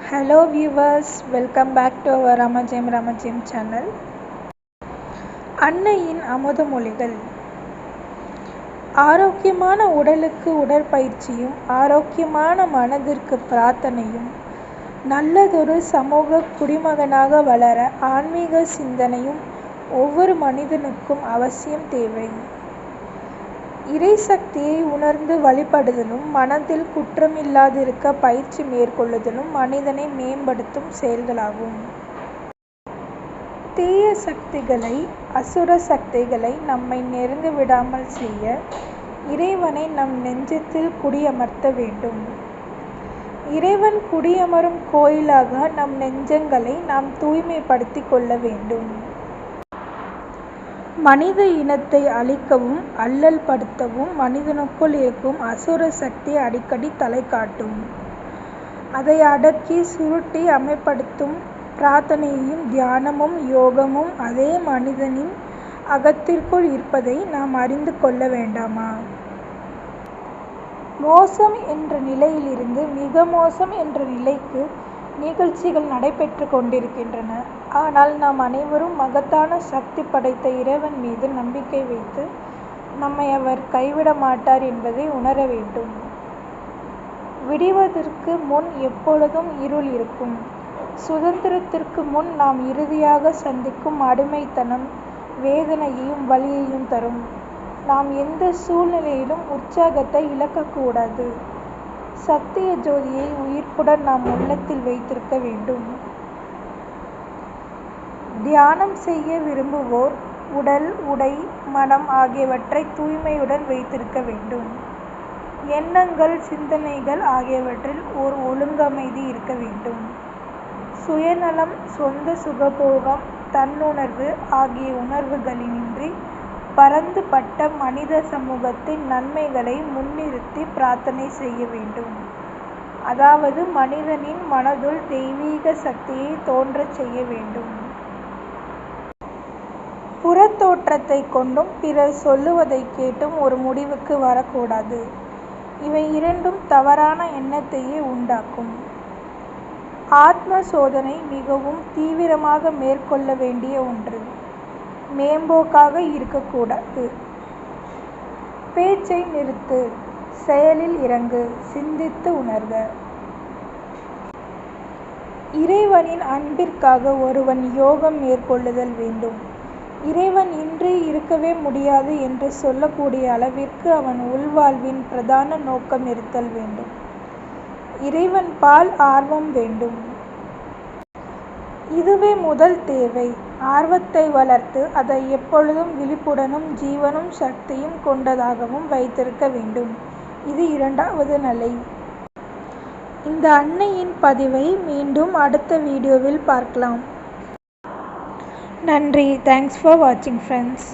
Hello viewers, welcome back to our Ramajayam channel. அன்னையின் அமுதமொழிகள். ஆரோக்கியமான உடலுக்கு உடற்பயிற்சியும் ஆரோக்கியமான மனதிற்கு பிரார்த்தனையும் நல்லதொரு சமூக குடிமகனாக வளர ஆன்மீக சிந்தனையும் ஒவ்வொரு மனிதனுக்கும் அவசியம் தேவை. இறைசக்தியை உணர்ந்து வழிபடுதலும் மனதில் குற்றமில்லாதிருக்க பயிற்சி மேற்கொள்ளுதலும் மனிதனை மேம்படுத்தும் செயல்களாகும். தீய சக்திகளை அசுர சக்திகளை நம்மை நெருங்க விடாமல் செய்ய இறைவனை நம் நெஞ்சத்தில் குடியமர்த்த வேண்டும். இறைவன் குடியமரும் கோயிலாக நம் நெஞ்சங்களை நாம் தூய்மைப்படுத்தி கொள்ள வேண்டும். மனித இனத்தை அழிக்கவும் அல்லல் படுத்தவும் மனிதனுக்குள் இருக்கும் அசுர சக்தி அடிக்கடி தலை காட்டும். அதை அடக்கி சுருட்டி அமைப்படுத்தும் பிரார்த்தனையும் தியானமும் யோகமும் அதே மனிதனின் அகத்திற்குள் இருப்பதை நாம் அறிந்து கொள்ள வேண்டாமா? மோசம் என்ற நிலையிலிருந்து மிக மோசம் என்ற நிலைக்கு நிகழ்ச்சிகள் நடைபெற்று கொண்டிருக்கின்றன. ஆனால் நாம் அனைவரும் மகத்தான சக்தி படைத்த இறைவன் மீது நம்பிக்கை வைத்து நம்மை அவர் கைவிட மாட்டார் என்பதை உணர வேண்டும். விடிவதற்கு முன் எப்பொழுதும் இருள் இருக்கும். சுதந்திரத்திற்கு முன் நாம் இறுதியாக சந்திக்கும் அடிமைத்தனம் வேதனையையும் வலியையும் தரும். நாம் எந்த சூழ்நிலையிலும் உற்சாகத்தை இழக்கக்கூடாது. சத்திய ஜோதியை உயிர்ப்புடன் நாம் உள்ளத்தில் வைத்திருக்க வேண்டும். தியானம் செய்ய விரும்புவோர் உடல், உடை, மனம் ஆகியவற்றை தூய்மையுடன் வைத்திருக்க வேண்டும். எண்ணங்கள், சிந்தனைகள் ஆகியவற்றில் ஒரு ஒழுங்கமைதி இருக்க வேண்டும். சுயநலம், சொந்த சுகபோகம், தன்னுணர்வு ஆகிய உணர்வுகளினின்றி பரந்துபட்ட மனித சமூகத்தின் நன்மைகளை முன்னிறுத்தி பிரார்த்தனை செய்ய வேண்டும். அதாவது மனிதனின் மனதுள் தெய்வீக சக்தியை தோன்றச் செய்ய வேண்டும். புறத்தோற்றத்தை கொண்டும் பிறர் சொல்லுவதை கேட்டும் ஒரு முடிவுக்கு வரக்கூடாது. இவை இரண்டும் தவறான எண்ணத்தையே உண்டாக்கும். ஆத்ம சோதனை மிகவும் தீவிரமாக மேற்கொள்ள வேண்டிய ஒன்று. மேம்போக்காக இருக்கக்கூடாது. பேச்சை நிறுத்து, செயலில் இறங்கு, சிந்தித்து உணர்க. இறைவனின் அன்பிற்காக ஒருவன் யோகம் மேற்கொள்ளுதல் வேண்டும். இறைவன் இன்று இருக்கவே முடியாது என்று சொல்லக்கூடிய அளவிற்கு அவன் உள்வாழ்வின் பிரதான நோக்கம் இருத்தல் வேண்டும். இறைவன் பால் ஆர்வம் வேண்டும். இதுவே முதல் தேவை. ஆர்வத்தை வளர்த்து அதை எப்பொழுதும் விழிப்புடனும் ஜீவனும் சக்தியும் கொண்டதாகவும் வைத்திருக்க வேண்டும். இது இரண்டாவது நிலை. இந்த அன்னையின் பதிவை மீண்டும் அடுத்த வீடியோவில் பார்க்கலாம். நன்றி. தேங்க்ஸ் ஃபார் வாட்சிங் ஃப்ரெண்ட்ஸ்.